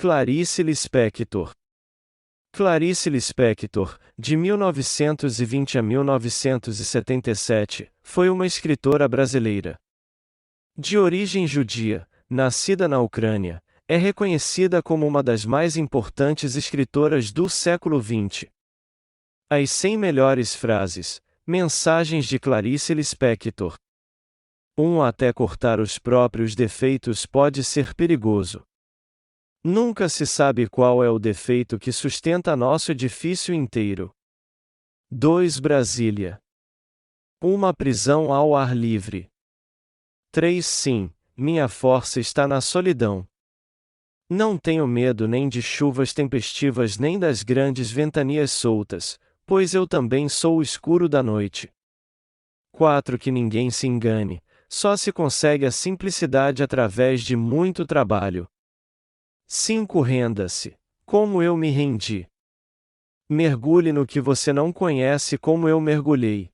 Clarice Lispector. Clarice Lispector, de 1920 a 1977, foi uma escritora brasileira. De origem judia, nascida na Ucrânia, é reconhecida como uma das mais importantes escritoras do século XX. As 100 melhores frases, mensagens de Clarice Lispector. Até cortar os próprios defeitos pode ser perigoso. Nunca se sabe qual é o defeito que sustenta nosso edifício inteiro. 2 Brasília. Uma prisão ao ar livre. 3 Sim, minha força está na solidão. Não tenho medo nem de chuvas tempestivas nem das grandes ventanias soltas, pois eu também sou o escuro da noite. 4 Que ninguém se engane, só se consegue a simplicidade através de muito trabalho. 5 Renda-se, como eu me rendi. Mergulhe no que você não conhece como eu mergulhei.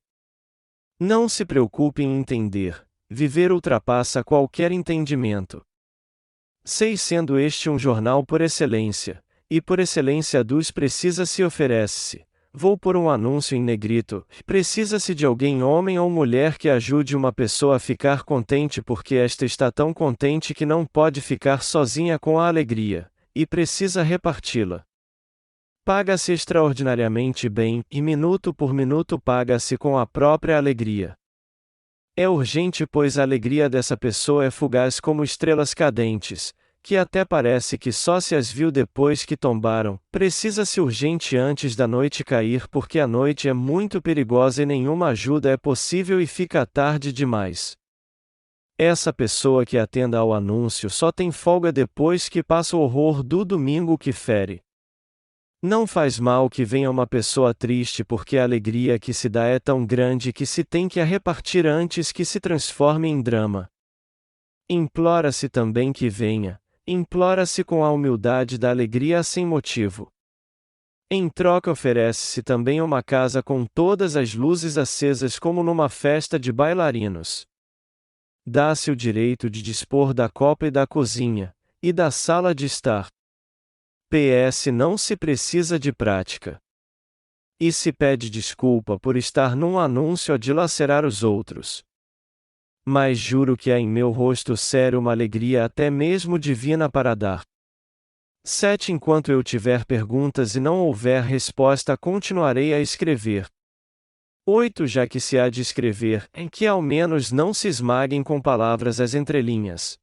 Não se preocupe em entender, viver ultrapassa qualquer entendimento. 6 Sendo este um jornal por excelência, e por excelência dos precisa-se oferece-se. Vou pôr um anúncio em negrito, precisa-se de alguém homem ou mulher que ajude uma pessoa a ficar contente porque esta está tão contente que não pode ficar sozinha com a alegria, e precisa reparti-la. Paga-se extraordinariamente bem, e minuto por minuto paga-se com a própria alegria. É urgente pois a alegria dessa pessoa é fugaz como estrelas cadentes, que até parece que só se as viu depois que tombaram. Precisa-se urgente antes da noite cair porque a noite é muito perigosa e nenhuma ajuda é possível e fica tarde demais. Essa pessoa que atenda ao anúncio só tem folga depois que passa o horror do domingo que fere. Não faz mal que venha uma pessoa triste porque a alegria que se dá é tão grande que se tem que a repartir antes que se transforme em drama. Implora-se também que venha, implora-se com a humildade da alegria sem motivo. Em troca oferece-se também uma casa com todas as luzes acesas como numa festa de bailarinos. Dá-se o direito de dispor da copa e da cozinha, e da sala de estar. PS Não se precisa de prática. E se pede desculpa por estar num anúncio a dilacerar os outros. Mas juro que há em meu rosto sério uma alegria até mesmo divina para dar. 7 Enquanto eu tiver perguntas e não houver resposta continuarei a escrever. 8 Já que se há de escrever, em que ao menos não se esmaguem com palavras as entrelinhas.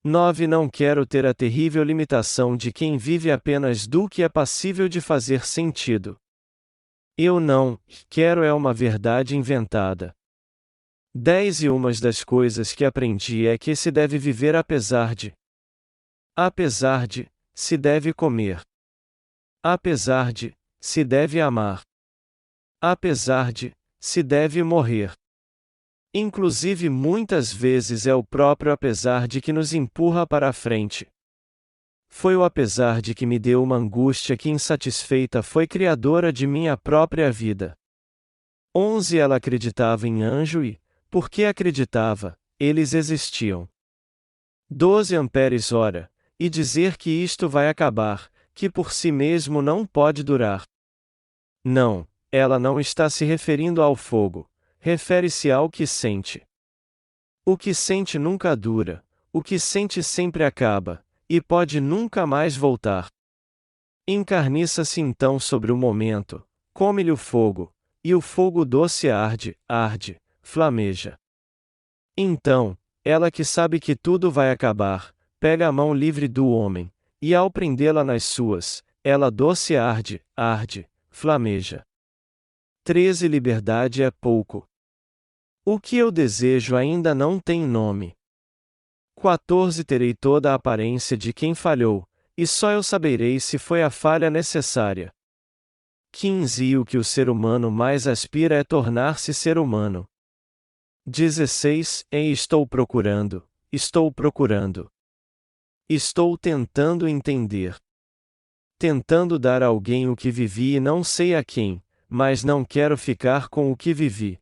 9 Não quero ter a terrível limitação de quem vive apenas do que é passível de fazer sentido. Eu não quero é uma verdade inventada. 10 E umas das coisas que aprendi é que se deve viver apesar de. Apesar de, se deve comer. Apesar de, se deve amar. Apesar de, se deve morrer. Inclusive muitas vezes é o próprio apesar de que nos empurra para a frente. Foi o apesar de que me deu uma angústia que insatisfeita foi criadora de minha própria vida. 11 Ela acreditava em anjo e, porque acreditava, eles existiam. 12 Amperes hora, e dizer que isto vai acabar, que por si mesmo não pode durar. Não, ela não está se referindo ao fogo, refere-se ao que sente. O que sente nunca dura, o que sente sempre acaba, e pode nunca mais voltar. Encarniça-se então sobre o momento, come-lhe o fogo, e o fogo doce arde, flameja. Então, ela que sabe que tudo vai acabar, pega a mão livre do homem, e ao prendê-la nas suas, ela doce arde, flameja. 13 Liberdade é pouco. O que eu desejo ainda não tem nome. 14 Terei toda a aparência de quem falhou, e só eu saberei se foi a falha necessária. 15 E o que o ser humano mais aspira é tornar-se ser humano. 16 Estou procurando, estou procurando. Estou tentando entender. Tentando dar a alguém o que vivi e não sei a quem, mas não quero ficar com o que vivi.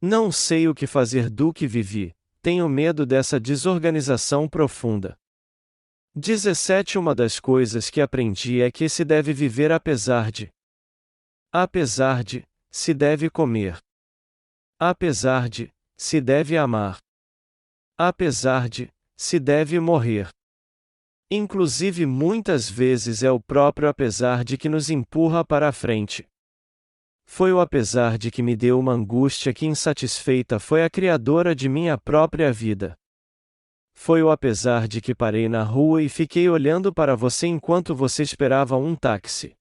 Não sei o que fazer do que vivi, tenho medo dessa desorganização profunda. 17 Uma das coisas que aprendi é que se deve viver apesar de, se deve comer, apesar de, se deve amar, apesar de, se deve morrer. Inclusive muitas vezes é o próprio apesar de que nos empurra para a frente. Foi o apesar de que me deu uma angústia que insatisfeita foi a criadora de minha própria vida. Foi o apesar de que parei na rua e fiquei olhando para você enquanto você esperava um táxi.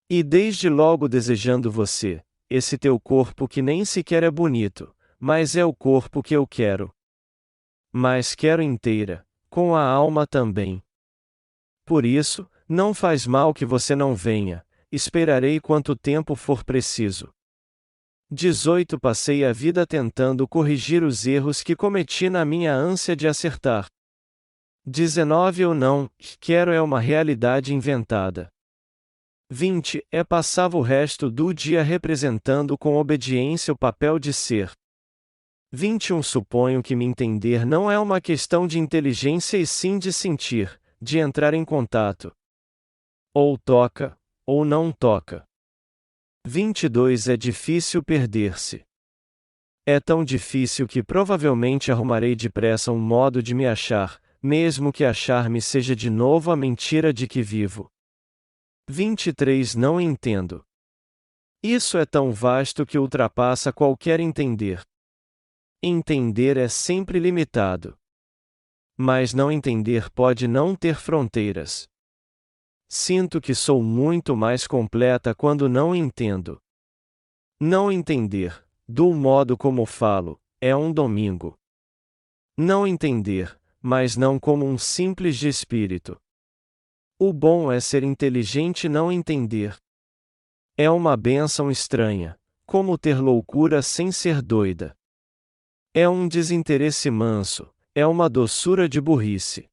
E desde logo desejando você, esse teu corpo que nem sequer é bonito, mas é o corpo que eu quero. Mas quero inteira, com a alma também. Por isso, não faz mal que você não venha, esperarei quanto tempo for preciso. 18 Passei a vida tentando corrigir os erros que cometi na minha ânsia de acertar. 19 Eu não quero é uma realidade inventada. 20 Passava o resto do dia representando com obediência o papel de ser. 21 Suponho que me entender não é uma questão de inteligência e sim de sentir, de entrar em contato. Ou toca, ou não toca. 22 É difícil perder-se. É tão difícil que provavelmente arrumarei depressa um modo de me achar, mesmo que achar-me seja de novo a mentira de que vivo. 23 Não entendo. Isso é tão vasto que ultrapassa qualquer entender. Entender é sempre limitado. Mas não entender pode não ter fronteiras. Sinto que sou muito mais completa quando não entendo. Não entender, do modo como falo, é um domingo. Não entender, mas não como um simples de espírito. O bom é ser inteligente e não entender. É uma bênção estranha, como ter loucura sem ser doida. É um desinteresse manso, é uma doçura de burrice.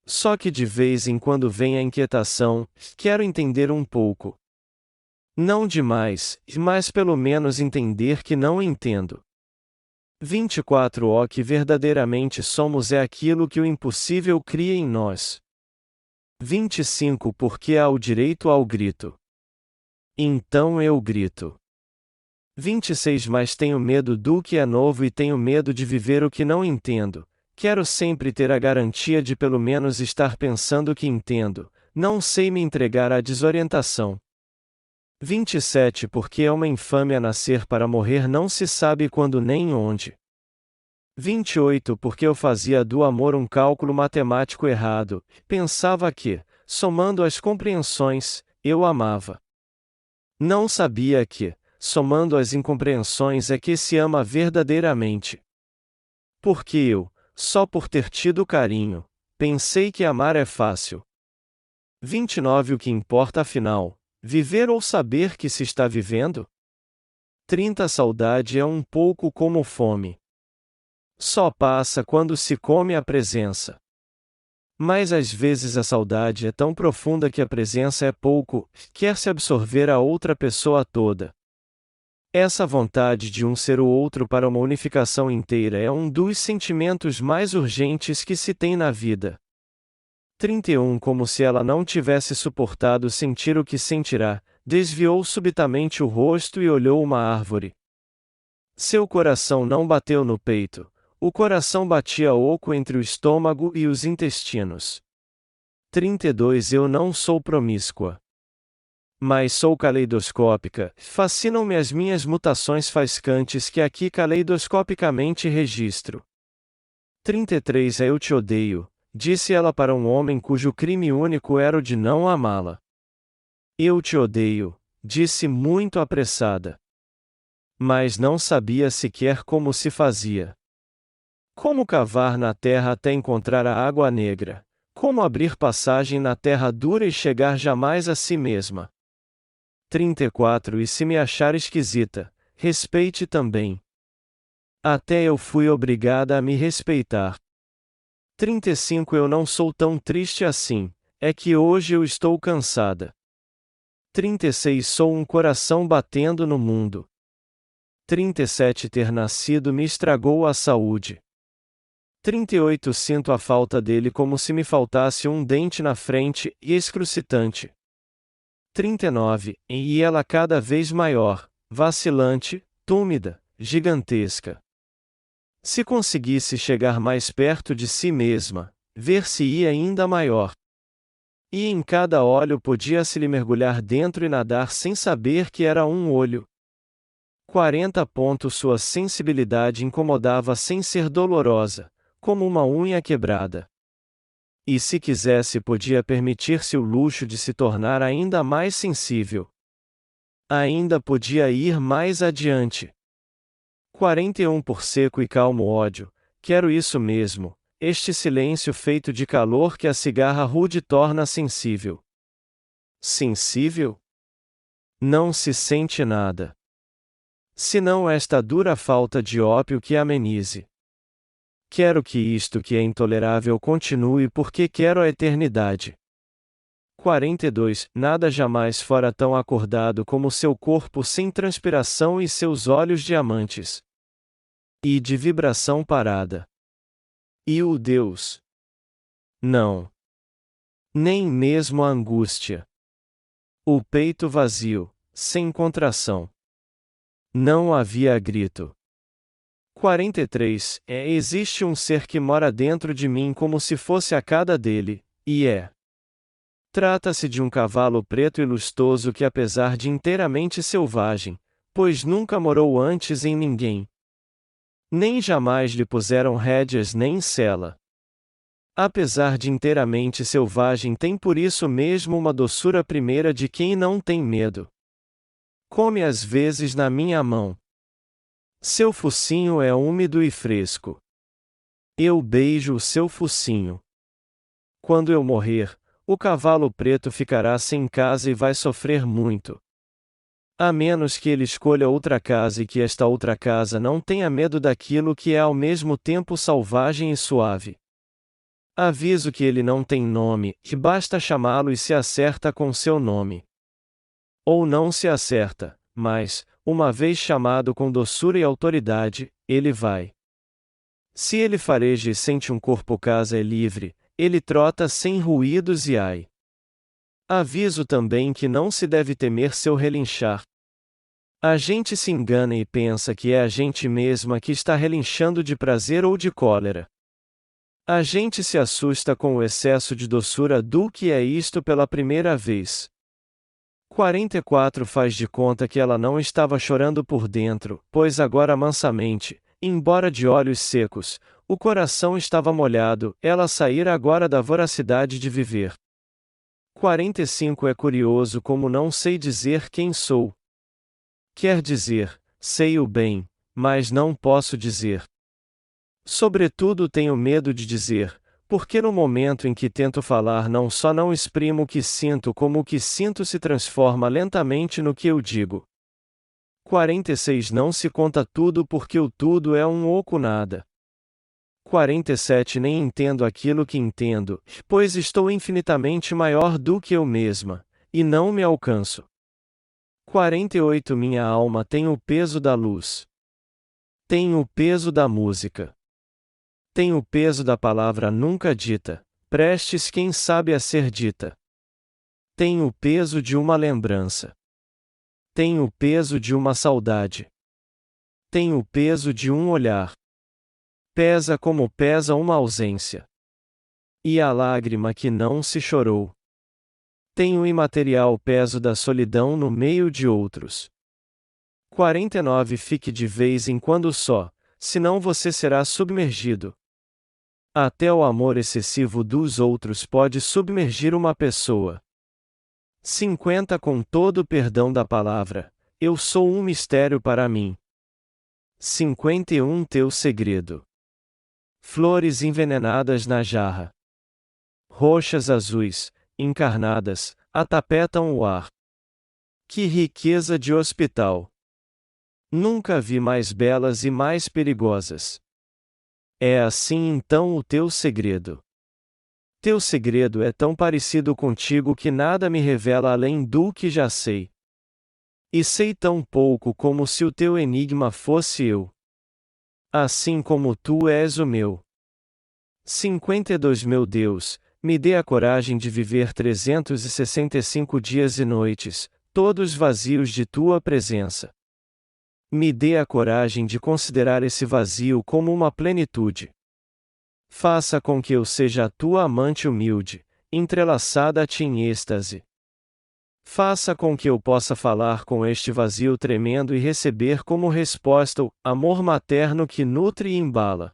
Só que de vez em quando vem a inquietação, quero entender um pouco. Não demais, mas pelo menos entender que não entendo. 24 O que verdadeiramente somos é aquilo que o impossível cria em nós. 25 Porque há o direito ao grito. Então eu grito. 26 Mas tenho medo do que é novo e tenho medo de viver o que não entendo. Quero sempre ter a garantia de pelo menos estar pensando que entendo, não sei me entregar à desorientação. 27 Porque é uma infâmia nascer para morrer não se sabe quando nem onde. 28 Porque eu fazia do amor um cálculo matemático errado, pensava que, somando as compreensões, eu amava. Não sabia que, somando as incompreensões é que se ama verdadeiramente. Porque eu, só por ter tido carinho, pensei que amar é fácil. 29 O que importa afinal, viver ou saber que se está vivendo? 30 Saudade é um pouco como fome. Só passa quando se come a presença. Mas às vezes a saudade é tão profunda que a presença é pouco, quer-se absorver a outra pessoa toda. Essa vontade de um ser o outro para uma unificação inteira é um dos sentimentos mais urgentes que se tem na vida. 31 Como se ela não tivesse suportado sentir o que sentirá, desviou subitamente o rosto e olhou uma árvore. Seu coração não bateu no peito, o coração batia oco entre o estômago e os intestinos. 32 Eu não sou promíscua. Mas sou caleidoscópica, fascinam-me as minhas mutações faiscantes que aqui caleidoscopicamente registro. 33 Eu te odeio, disse ela para um homem cujo crime único era o de não amá-la. Eu te odeio, disse muito apressada. Mas não sabia sequer como se fazia. Como cavar na terra até encontrar a água negra? Como abrir passagem na terra dura e chegar jamais a si mesma? 34 E se me achar esquisita, respeite também. Até eu fui obrigada a me respeitar. 35 Eu não sou tão triste assim, é que hoje eu estou cansada. 36 Sou um coração batendo no mundo. 37 Ter nascido me estragou a saúde. 38 Sinto a falta dele como se me faltasse um dente na frente, e excrucitante. 39 E ela cada vez maior, vacilante, túmida, gigantesca. Se conseguisse chegar mais perto de si mesma, ver-se-ia ainda maior. E em cada olho podia-se lhe mergulhar dentro e nadar sem saber que era um olho. 40 Sua sensibilidade incomodava sem ser dolorosa, como uma unha quebrada. E se quisesse podia permitir-se o luxo de se tornar ainda mais sensível. Ainda podia ir mais adiante. 41 Por seco e calmo ódio, quero isso mesmo, este silêncio feito de calor que a cigarra rude torna sensível. Sensível? Não se sente nada. Senão esta dura falta de ópio que amenize. Quero que isto que é intolerável continue porque quero a eternidade. 42 Nada jamais fora tão acordado como seu corpo sem transpiração e seus olhos diamantes. E de vibração parada. E o Deus? Não. Nem mesmo a angústia. O peito vazio, sem contração. Não havia grito. 43 Existe um ser que mora dentro de mim como se fosse a cada dele, e é. Trata-se de um cavalo preto e lustoso que, apesar de inteiramente selvagem, pois nunca morou antes em ninguém, nem jamais lhe puseram rédeas nem sela. Apesar de inteiramente selvagem, tem por isso mesmo uma doçura primeira de quem não tem medo. Come às vezes na minha mão. Seu focinho é úmido e fresco. Eu beijo o seu focinho. Quando eu morrer, o cavalo preto ficará sem casa e vai sofrer muito. A menos que ele escolha outra casa e que esta outra casa não tenha medo daquilo que é ao mesmo tempo selvagem e suave. Aviso que ele não tem nome, que basta chamá-lo e se acerta com seu nome. Ou não se acerta, mas, uma vez chamado com doçura e autoridade, ele vai. Se ele fareja e sente um corpo casa é livre, ele trota sem ruídos e ai. Aviso também que não se deve temer seu relinchar. A gente se engana e pensa que é a gente mesma que está relinchando de prazer ou de cólera. A gente se assusta com o excesso de doçura do que é isto pela primeira vez. 44 Faz de conta que ela não estava chorando por dentro, pois agora mansamente, embora de olhos secos, o coração estava molhado, ela saíra agora da voracidade de viver. 45 É curioso como não sei dizer quem sou. Quer dizer, sei o bem, mas não posso dizer. Sobretudo tenho medo de dizer, porque no momento em que tento falar não só não exprimo o que sinto como o que sinto se transforma lentamente no que eu digo. 46 Não se conta tudo porque o tudo é um oco nada. 47 Nem entendo aquilo que entendo, pois estou infinitamente maior do que eu mesma, e não me alcanço. 48 Minha alma tem o peso da luz. Tem o peso da música. Tem o peso da palavra nunca dita, prestes quem sabe a ser dita. Tem o peso de uma lembrança. Tem o peso de uma saudade. Tem o peso de um olhar. Pesa como pesa uma ausência. E a lágrima que não se chorou. Tem o imaterial peso da solidão no meio de outros. 49 Fique de vez em quando só, senão você será submergido. Até o amor excessivo dos outros pode submergir uma pessoa. 50 Com todo o perdão da palavra, eu sou um mistério para mim. 51 Teu segredo. Flores envenenadas na jarra. Roxas azuis, encarnadas, atapetam o ar. Que riqueza de hospital! Nunca vi mais belas e mais perigosas. É assim então o teu segredo. Teu segredo é tão parecido contigo que nada me revela além do que já sei. E sei tão pouco como se o teu enigma fosse eu. Assim como tu és o meu. 52 Meu Deus, me dê a coragem de viver 365 dias e noites, todos vazios de tua presença. Me dê a coragem de considerar esse vazio como uma plenitude. Faça com que eu seja a tua amante humilde, entrelaçada a ti em êxtase. Faça com que eu possa falar com este vazio tremendo e receber como resposta o amor materno que nutre e embala.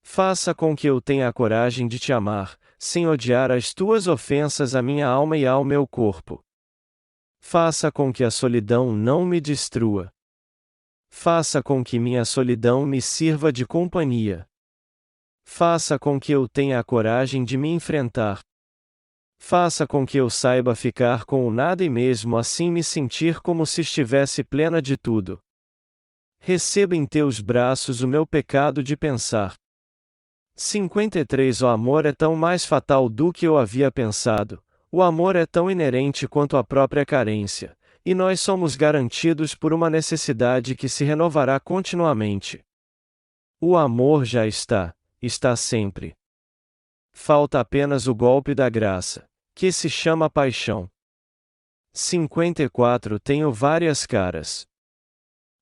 Faça com que eu tenha a coragem de te amar, sem odiar as tuas ofensas à minha alma e ao meu corpo. Faça com que a solidão não me destrua. Faça com que minha solidão me sirva de companhia. Faça com que eu tenha a coragem de me enfrentar. Faça com que eu saiba ficar com o nada e mesmo assim me sentir como se estivesse plena de tudo. Receba em teus braços o meu pecado de pensar. 53 O amor é tão mais fatal do que eu havia pensado, o amor é tão inerente quanto a própria carência, e nós somos garantidos por uma necessidade que se renovará continuamente. O amor já está sempre. Falta apenas o golpe da graça, que se chama paixão. 54 Tenho várias caras.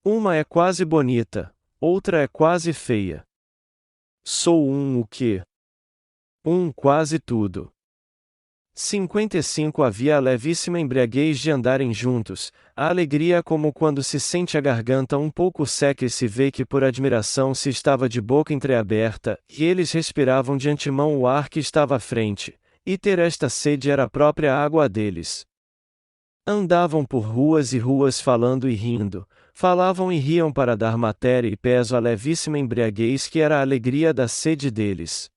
Uma é quase bonita, outra é quase feia. Sou o quê? Quase tudo. 55 Havia a levíssima embriaguez de andarem juntos, a alegria como quando se sente a garganta um pouco seca e se vê que por admiração se estava de boca entreaberta, e eles respiravam de antemão o ar que estava à frente, e ter esta sede era a própria água deles. Andavam por ruas e ruas falando e rindo, falavam e riam para dar matéria e peso à levíssima embriaguez que era a alegria da sede deles.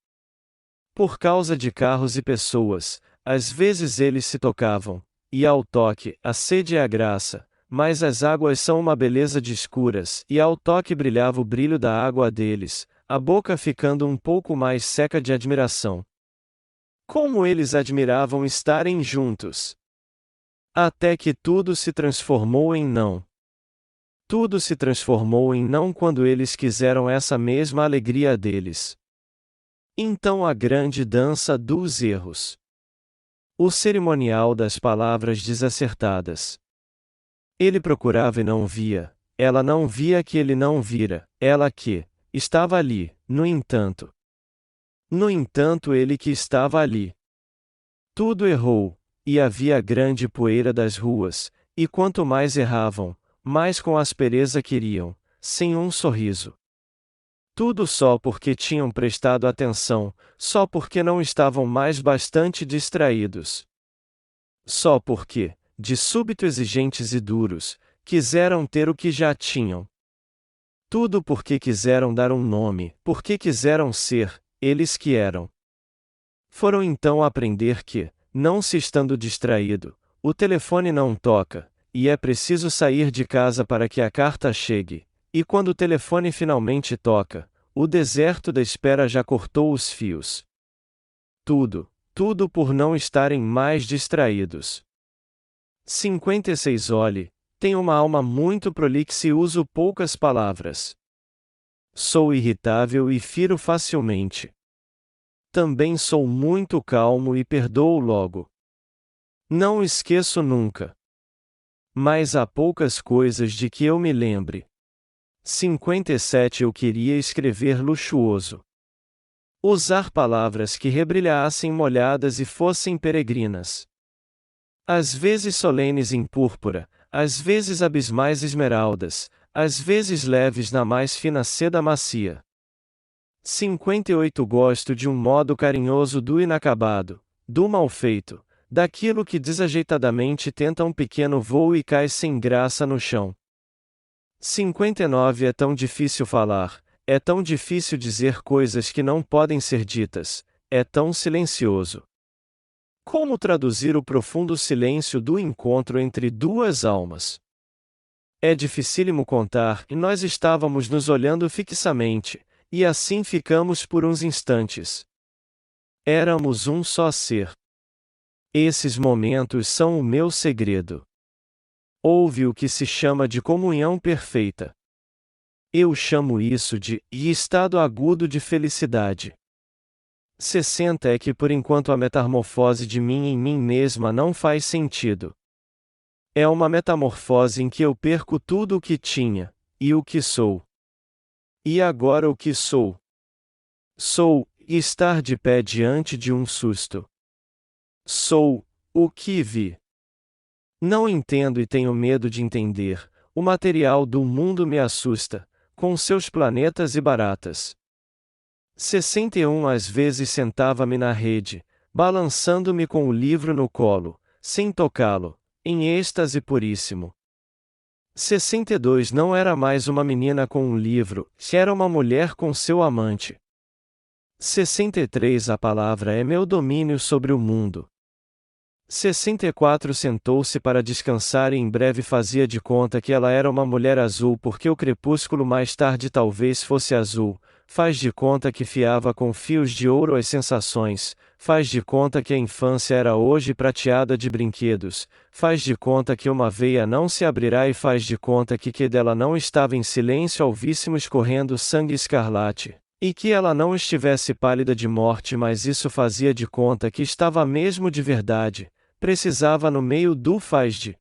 Por causa de carros e pessoas, às vezes eles se tocavam, e ao toque, a sede é a graça, mas as águas são uma beleza de escuras, e ao toque brilhava o brilho da água deles, a boca ficando um pouco mais seca de admiração. Como eles admiravam estarem juntos! Até que tudo se transformou em não. Tudo se transformou em não quando eles quiseram essa mesma alegria deles. Então a grande dança dos erros. O cerimonial das palavras desacertadas. Ele procurava e não via, ela não via que ele não vira, ela que estava ali, no entanto. No entanto, ele que estava ali. Tudo errou, e havia grande poeira das ruas, e quanto mais erravam, mais com aspereza queriam, sem um sorriso. Tudo só porque tinham prestado atenção, só porque não estavam mais bastante distraídos. Só porque, de súbito exigentes e duros, quiseram ter o que já tinham. Tudo porque quiseram dar um nome, porque quiseram ser, eles que eram. Foram então aprender que, não se estando distraído, o telefone não toca, e é preciso sair de casa para que a carta chegue. E quando o telefone finalmente toca, o deserto da espera já cortou os fios. Tudo por não estarem mais distraídos. 56 Olhe, tenho uma alma muito prolixa e uso poucas palavras. Sou irritável e firo facilmente. Também sou muito calmo e perdoo logo. Não esqueço nunca. Mas há poucas coisas de que eu me lembre. 57 Eu queria escrever luxuoso. Usar palavras que rebrilhassem molhadas e fossem peregrinas. Às vezes solenes em púrpura, às vezes abismais esmeraldas, às vezes leves na mais fina seda macia. 58 Gosto de um modo carinhoso do inacabado, do mal feito, daquilo que desajeitadamente tenta um pequeno voo e cai sem graça no chão. 59 É tão difícil falar, é tão difícil dizer coisas que não podem ser ditas, é tão silencioso. Como traduzir o profundo silêncio do encontro entre duas almas? É dificílimo contar, e nós estávamos nos olhando fixamente, e assim ficamos por uns instantes. Éramos um só ser. Esses momentos são o meu segredo. Houve o que se chama de comunhão perfeita. Eu chamo isso de estado agudo de felicidade. 60 é que por enquanto a metamorfose de mim em mim mesma não faz sentido. É uma metamorfose em que eu perco tudo o que tinha, e o que sou. E agora o que sou? Sou, estar de pé diante de um susto. Sou, o que vi. Não entendo e tenho medo de entender, o material do mundo me assusta, com seus planetas e baratas. 61 Às vezes sentava-me na rede, balançando-me com o livro no colo, sem tocá-lo, em êxtase puríssimo. 62 Não era mais uma menina com um livro, era uma mulher com seu amante. 63 A palavra é meu domínio sobre o mundo. 64 Sentou-se para descansar e em breve fazia de conta que ela era uma mulher azul porque o crepúsculo mais tarde talvez fosse azul, faz de conta que fiava com fios de ouro as sensações, faz de conta que a infância era hoje prateada de brinquedos, faz de conta que uma veia não se abrirá e faz de conta que dela não estava em silêncio alvíssimo escorrendo sangue escarlate. E que ela não estivesse pálida de morte, mas isso fazia de conta que estava mesmo de verdade, precisava no meio do faz de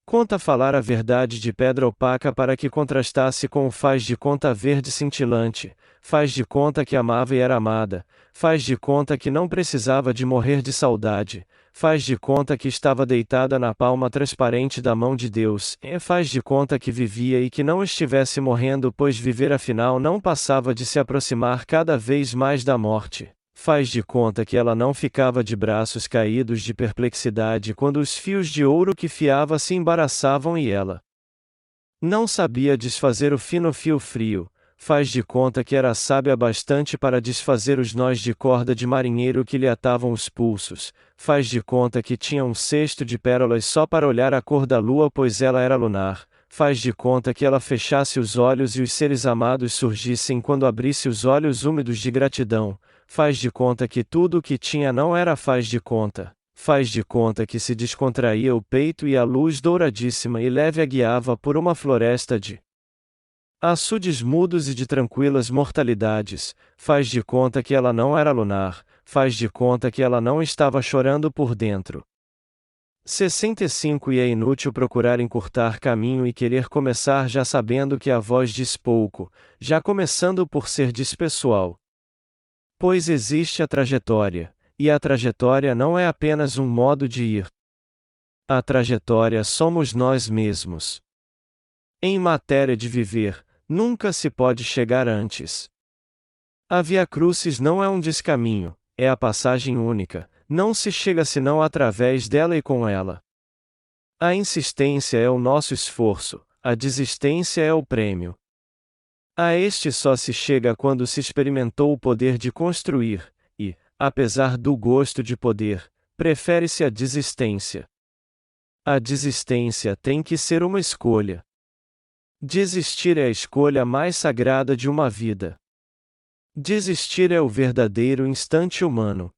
conta falar a verdade de pedra opaca para que contrastasse com o faz de conta verde cintilante, faz de conta que amava e era amada, faz de conta que não precisava de morrer de saudade, faz de conta que estava deitada na palma transparente da mão de Deus, faz de conta que vivia e que não estivesse morrendo, pois viver afinal não passava de se aproximar cada vez mais da morte. Faz de conta que ela não ficava de braços caídos de perplexidade quando os fios de ouro que fiava se embaraçavam e ela não sabia desfazer o fino fio frio. Faz de conta que era sábia bastante para desfazer os nós de corda de marinheiro que lhe atavam os pulsos. Faz de conta que tinha um cesto de pérolas só para olhar a cor da lua, pois ela era lunar. Faz de conta que ela fechasse os olhos e os seres amados surgissem quando abrisse os olhos úmidos de gratidão. Faz de conta que tudo o que tinha não era faz de conta. Faz de conta que se descontraía o peito e a luz douradíssima e leve a guiava por uma floresta de açudes mudos e de tranquilas mortalidades. Faz de conta que ela não era lunar, faz de conta que ela não estava chorando por dentro. 65 E é inútil procurar encurtar caminho e querer começar já sabendo que a voz diz pouco, já começando por ser dispessoal. Pois existe a trajetória, e a trajetória não é apenas um modo de ir. A trajetória somos nós mesmos. Em matéria de viver, nunca se pode chegar antes. A Via Crucis não é um descaminho, é a passagem única, não se chega senão através dela e com ela. A insistência é o nosso esforço, a desistência é o prêmio. A este só se chega quando se experimentou o poder de construir, e, apesar do gosto de poder, prefere-se a desistência. A desistência tem que ser uma escolha. Desistir é a escolha mais sagrada de uma vida. Desistir é o verdadeiro instante humano.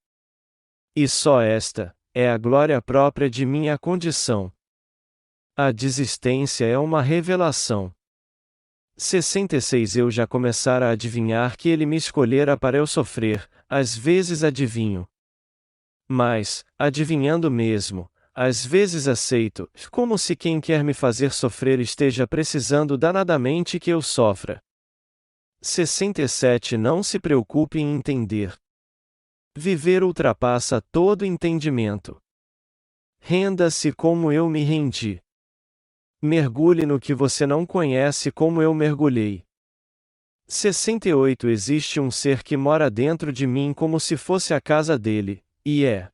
E só esta é a glória própria de minha condição. A desistência é uma revelação. 66 Eu já começara a adivinhar que ele me escolhera para eu sofrer, às vezes adivinho. Mas, adivinhando mesmo, às vezes aceito, como se quem quer me fazer sofrer esteja precisando danadamente que eu sofra. 67 Não se preocupe em entender. Viver ultrapassa todo entendimento. Renda-se como eu me rendi. Mergulhe no que você não conhece como eu mergulhei. 68 Existe um ser que mora dentro de mim como se fosse a casa dele, e é.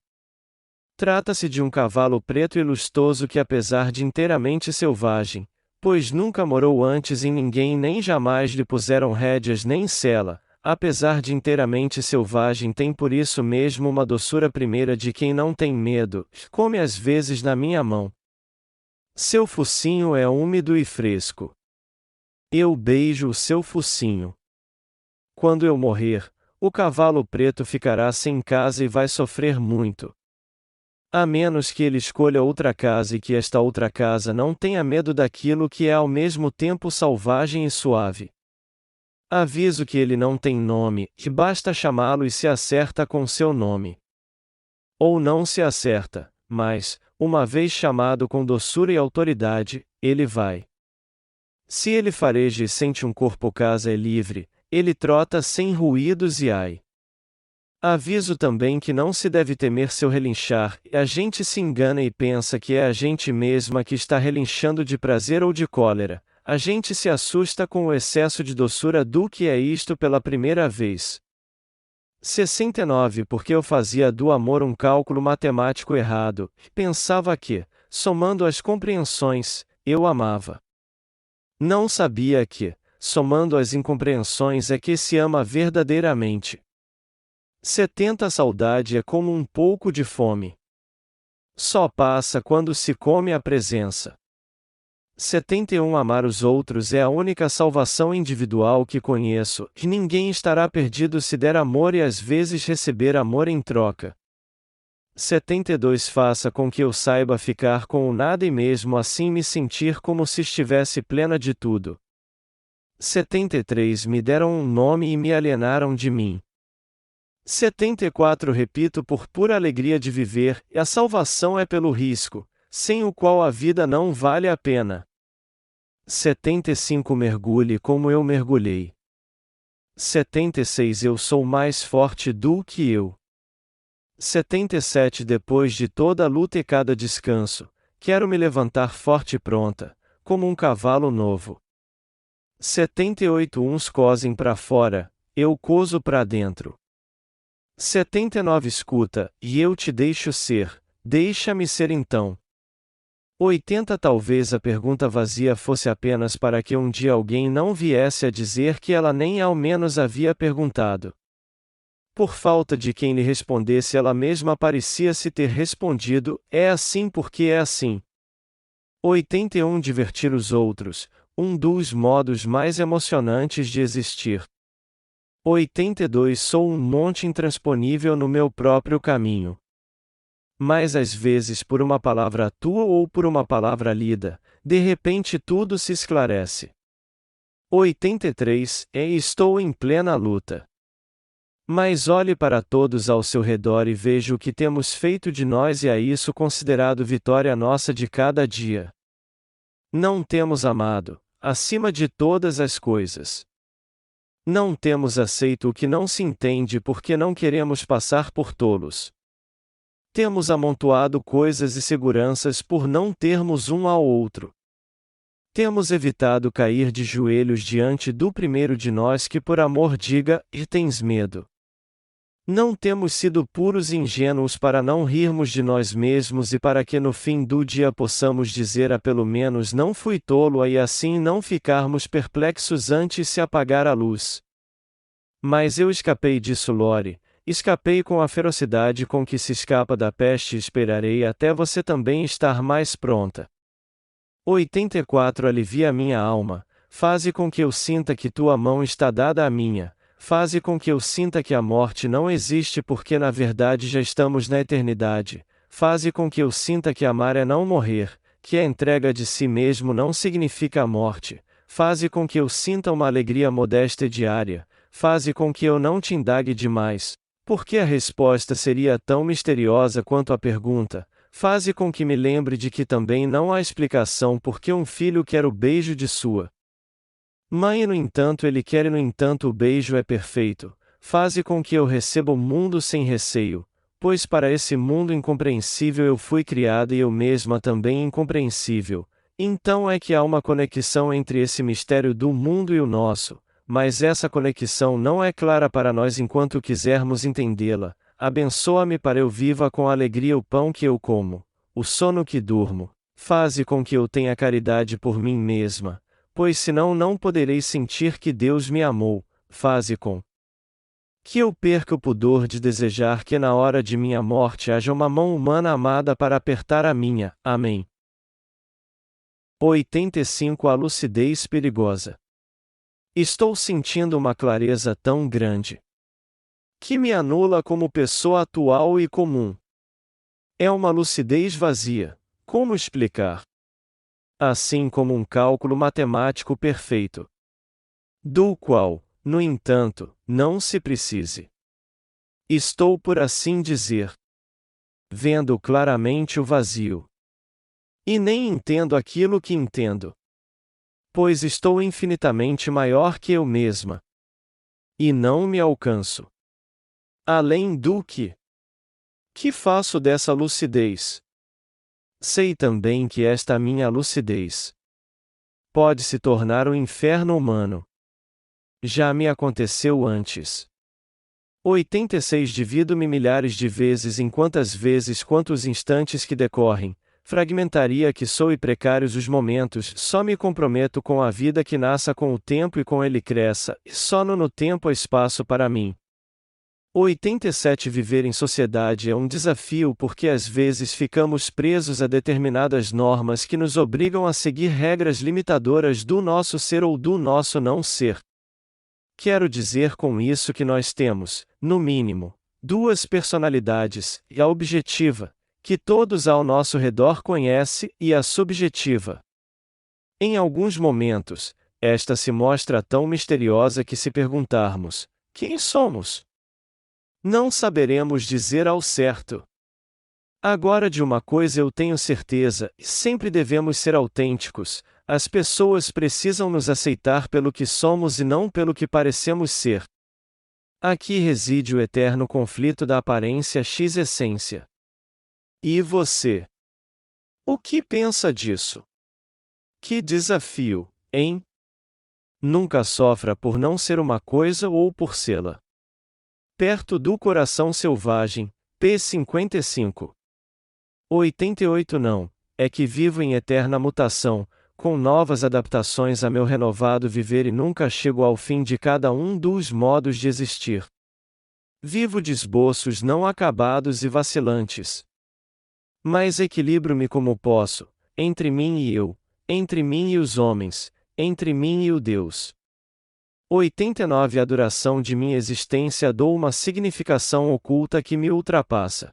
Trata-se de um cavalo preto e lustoso que apesar de inteiramente selvagem, pois nunca morou antes em ninguém nem jamais lhe puseram rédeas nem sela, apesar de inteiramente selvagem tem por isso mesmo uma doçura primeira de quem não tem medo, come às vezes na minha mão. Seu focinho é úmido e fresco. Eu beijo o seu focinho. Quando eu morrer, o cavalo preto ficará sem casa e vai sofrer muito. A menos que ele escolha outra casa e que esta outra casa não tenha medo daquilo que é ao mesmo tempo selvagem e suave. Aviso que ele não tem nome, que basta chamá-lo e se acerta com seu nome. Ou não se acerta, mas, uma vez chamado com doçura e autoridade, ele vai. Se ele fareja e sente um corpo casa é livre, ele trota sem ruídos e ai. Aviso também que não se deve temer seu relinchar, e a gente se engana e pensa que é a gente mesma que está relinchando de prazer ou de cólera, a gente se assusta com o excesso de doçura do que é isto pela primeira vez. 69 Porque eu fazia do amor um cálculo matemático errado, pensava que, somando as compreensões, eu amava. Não sabia que, somando as incompreensões é que se ama verdadeiramente. 70 Saudade é como um pouco de fome. Só passa quando se come a presença. 71 Amar os outros é a única salvação individual que conheço, que ninguém estará perdido se der amor e às vezes receber amor em troca. 72 Faça com que eu saiba ficar com o nada e mesmo assim me sentir como se estivesse plena de tudo. 73 Me deram um nome e me alienaram de mim. 74 Repito por pura alegria de viver, e a salvação é pelo risco, sem o qual a vida não vale a pena. 75 Mergulhe como eu mergulhei. 76 Eu sou mais forte do que eu. 77 Depois de toda a luta e cada descanso, quero me levantar forte e pronta, como um cavalo novo. 78 Uns cosem para fora, eu coso para dentro. 79 Escuta, e eu te deixo ser, deixa-me ser então. 80 Talvez a pergunta vazia fosse apenas para que um dia alguém não viesse a dizer que ela nem ao menos havia perguntado. Por falta de quem lhe respondesse, ela mesma parecia se ter respondido: é assim porque é assim. 81 Divertir os outros, um dos modos mais emocionantes de existir. 82 Sou um monte intransponível no meu próprio caminho. Mas às vezes por uma palavra tua ou por uma palavra lida, de repente tudo se esclarece. 83 Estou em plena luta. Mas olhe para todos ao seu redor e veja o que temos feito de nós e a isso considerado vitória nossa de cada dia. Não temos amado, acima de todas as coisas. Não temos aceito o que não se entende porque não queremos passar por tolos. Temos amontoado coisas e seguranças por não termos um ao outro. Temos evitado cair de joelhos diante do primeiro de nós que por amor diga, e tens medo. Não temos sido puros e ingênuos para não rirmos de nós mesmos e para que no fim do dia possamos dizer a pelo menos não fui tolo e assim não ficarmos perplexos antes se apagar a luz. Mas eu escapei disso, Lore. Escapei com a ferocidade com que se escapa da peste e esperarei até você também estar mais pronta. 84 Alivia minha alma, faze com que eu sinta que tua mão está dada à minha, faze com que eu sinta que a morte não existe porque na verdade já estamos na eternidade, faze com que eu sinta que amar é não morrer, que a entrega de si mesmo não significa a morte, faze com que eu sinta uma alegria modesta e diária, faze com que eu não te indague demais, porque a resposta seria tão misteriosa quanto a pergunta, faze com que me lembre de que também não há explicação porque um filho quer o beijo de sua mãe e no entanto ele quer e no entanto o beijo é perfeito, faze com que eu receba o mundo sem receio, pois para esse mundo incompreensível eu fui criada e eu mesma também incompreensível, então é que há uma conexão entre esse mistério do mundo e o nosso. Mas essa conexão não é clara para nós enquanto quisermos entendê-la. Abençoa-me para eu viva com alegria o pão que eu como, o sono que durmo. Faze com que eu tenha caridade por mim mesma, pois senão não poderei sentir que Deus me amou. Faze com que eu perca o pudor de desejar que na hora de minha morte haja uma mão humana amada para apertar a minha. Amém. 85 A lucidez perigosa. Estou sentindo uma clareza tão grande que me anula como pessoa atual e comum. É uma lucidez vazia. Como explicar? Assim como um cálculo matemático perfeito, do qual no entanto, não se precise. Estou, por assim dizer, vendo claramente o vazio. E nem entendo aquilo que entendo. Pois estou infinitamente maior que eu mesma. E não me alcanço. Além do que faço dessa lucidez? Sei também que esta minha lucidez pode se tornar um inferno humano. Já me aconteceu antes. 86 Divido-me milhares de vezes em quantas vezes quantos instantes que decorrem, fragmentaria que sou e precários os momentos, só me comprometo com a vida que nasça com o tempo e com ele cresça, e só no tempo há espaço para mim. 87 Viver em sociedade é um desafio porque às vezes ficamos presos a determinadas normas que nos obrigam a seguir regras limitadoras do nosso ser ou do nosso não ser. Quero dizer com isso que nós temos, no mínimo, duas personalidades, e a objetiva, que todos ao nosso redor conhecem, e a subjetiva. Em alguns momentos, esta se mostra tão misteriosa que se perguntarmos, quem somos? Não saberemos dizer ao certo. Agora de uma coisa eu tenho certeza, sempre devemos ser autênticos, as pessoas precisam nos aceitar pelo que somos e não pelo que parecemos ser. Aqui reside o eterno conflito da aparência x-essência. E você? O que pensa disso? Que desafio, hein? Nunca sofra por não ser uma coisa ou por sê-la. Perto do coração selvagem, p. 55. 88 Não, é que vivo em eterna mutação, com novas adaptações a meu renovado viver e nunca chego ao fim de cada um dos modos de existir. Vivo de esboços não acabados e vacilantes. Mas equilibro-me como posso, entre mim e eu, entre mim e os homens, entre mim e o Deus. 89 A duração de minha existência dou uma significação oculta que me ultrapassa.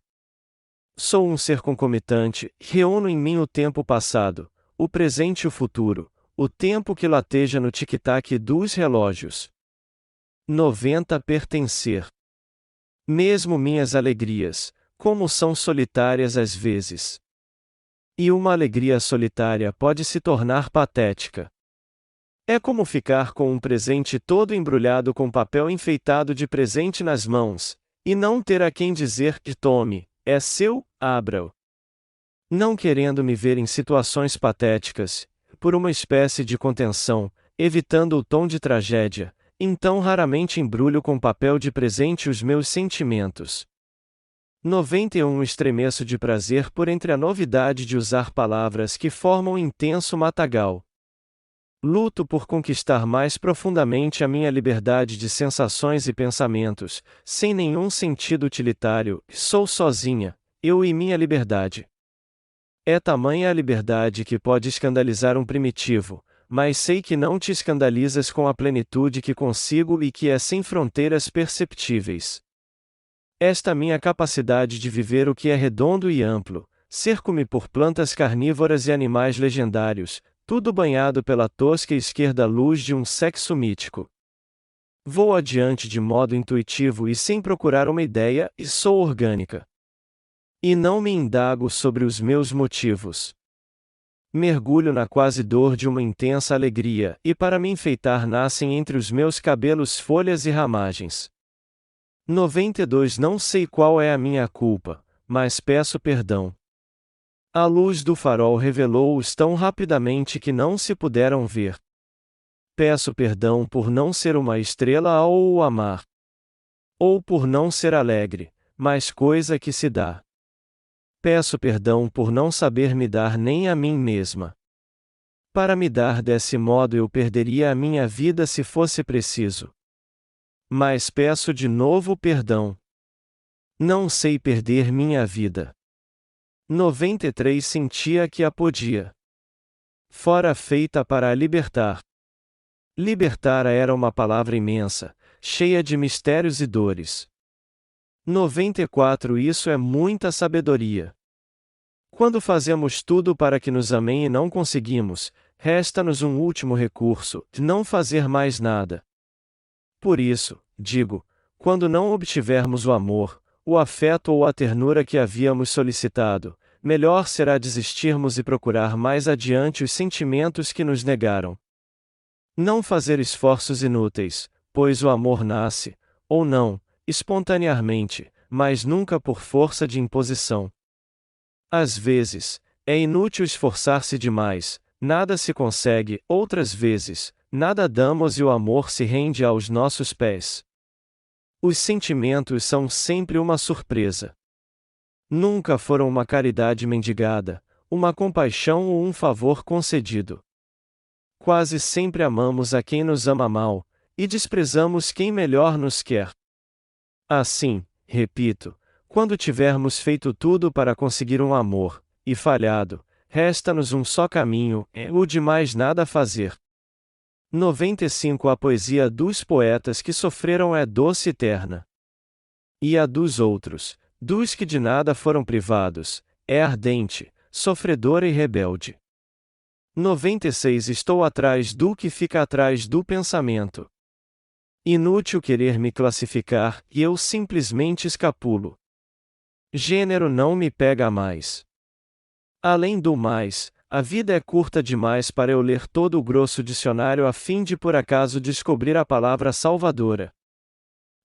Sou um ser concomitante, reúno em mim o tempo passado, o presente e o futuro, o tempo que lateja no tic-tac dos relógios. 90 Pertencer. Mesmo minhas alegrias, como são solitárias às vezes. E uma alegria solitária pode se tornar patética. É como ficar com um presente todo embrulhado com papel enfeitado de presente nas mãos, e não ter a quem dizer que tome, é seu, abra-o. Não querendo me ver em situações patéticas, por uma espécie de contenção, evitando o tom de tragédia, então raramente embrulho com papel de presente os meus sentimentos. 91 Estremeço de prazer por entre a novidade de usar palavras que formam intenso matagal. Luto por conquistar mais profundamente a minha liberdade de sensações e pensamentos, sem nenhum sentido utilitário, sou sozinha, eu e minha liberdade. É tamanha a liberdade que pode escandalizar um primitivo, mas sei que não te escandalizas com a plenitude que consigo e que é sem fronteiras perceptíveis. Esta minha capacidade de viver o que é redondo e amplo, cerco-me por plantas carnívoras e animais legendários, tudo banhado pela tosca e esquerda luz de um sexo mítico. Vou adiante de modo intuitivo e sem procurar uma ideia, e sou orgânica. E não me indago sobre os meus motivos. Mergulho na quase dor de uma intensa alegria, e para me enfeitar nascem entre os meus cabelos folhas e ramagens. 92 Não sei qual é a minha culpa, mas peço perdão. A luz do farol revelou-os tão rapidamente que não se puderam ver. Peço perdão por não ser uma estrela ou o amar. Ou por não ser alegre, mas coisa que se dá. Peço perdão por não saber me dar nem a mim mesma. Para me dar desse modo eu perderia a minha vida se fosse preciso. Mas peço de novo perdão. Não sei perder minha vida. 93 Sentia que a podia. Fora feita para a libertar. Libertar era uma palavra imensa, cheia de mistérios e dores. 94 Isso é muita sabedoria. Quando fazemos tudo para que nos amem e não conseguimos, resta-nos um último recurso, de não fazer mais nada. Por isso, digo, quando não obtivermos o amor, o afeto ou a ternura que havíamos solicitado, melhor será desistirmos e procurar mais adiante os sentimentos que nos negaram. Não fazer esforços inúteis, pois o amor nasce, ou não, espontaneamente, mas nunca por força de imposição. Às vezes, é inútil esforçar-se demais, nada se consegue, outras vezes, nada damos e o amor se rende aos nossos pés. Os sentimentos são sempre uma surpresa. Nunca foram uma caridade mendigada, uma compaixão ou um favor concedido. Quase sempre amamos a quem nos ama mal, e desprezamos quem melhor nos quer. Assim, repito, quando tivermos feito tudo para conseguir um amor, e falhado, resta-nos um só caminho, é o de mais nada fazer. 95 A poesia dos poetas que sofreram é doce e terna. E a dos outros, dos que de nada foram privados, é ardente, sofredora e rebelde. 96 Estou atrás do que fica atrás do pensamento. Inútil querer me classificar, e eu simplesmente escapulo. Gênero não me pega mais. Além do mais, a vida é curta demais para eu ler todo o grosso dicionário a fim de por acaso descobrir a palavra salvadora.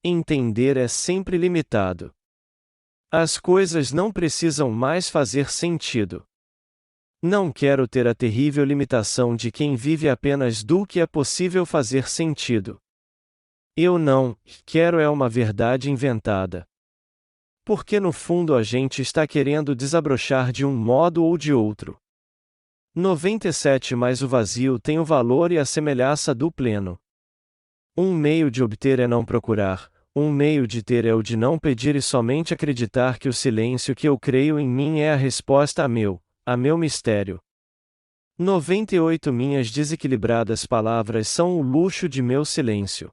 Entender é sempre limitado. As coisas não precisam mais fazer sentido. Não quero ter a terrível limitação de quem vive apenas do que é possível fazer sentido. Eu não quero é uma verdade inventada. Porque no fundo a gente está querendo desabrochar de um modo ou de outro. 97 Mas o vazio tem o valor e a semelhança do pleno. Um meio de obter é não procurar, um meio de ter é o de não pedir e somente acreditar que o silêncio que eu creio em mim é a resposta a meu mistério. 98 Minhas desequilibradas palavras são o luxo de meu silêncio.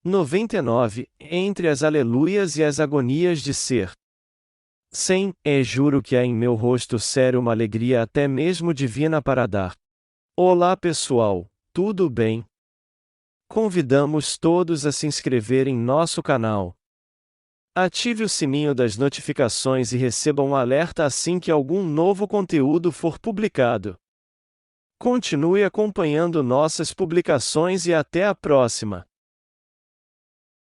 99 Entre as aleluias e as agonias de ser. 100 Juro que há em meu rosto sério uma alegria até mesmo divina para dar. Olá pessoal, tudo bem? Convidamos todos a se inscrever em nosso canal. Ative o sininho das notificações e receba um alerta assim que algum novo conteúdo for publicado. Continue acompanhando nossas publicações e até a próxima!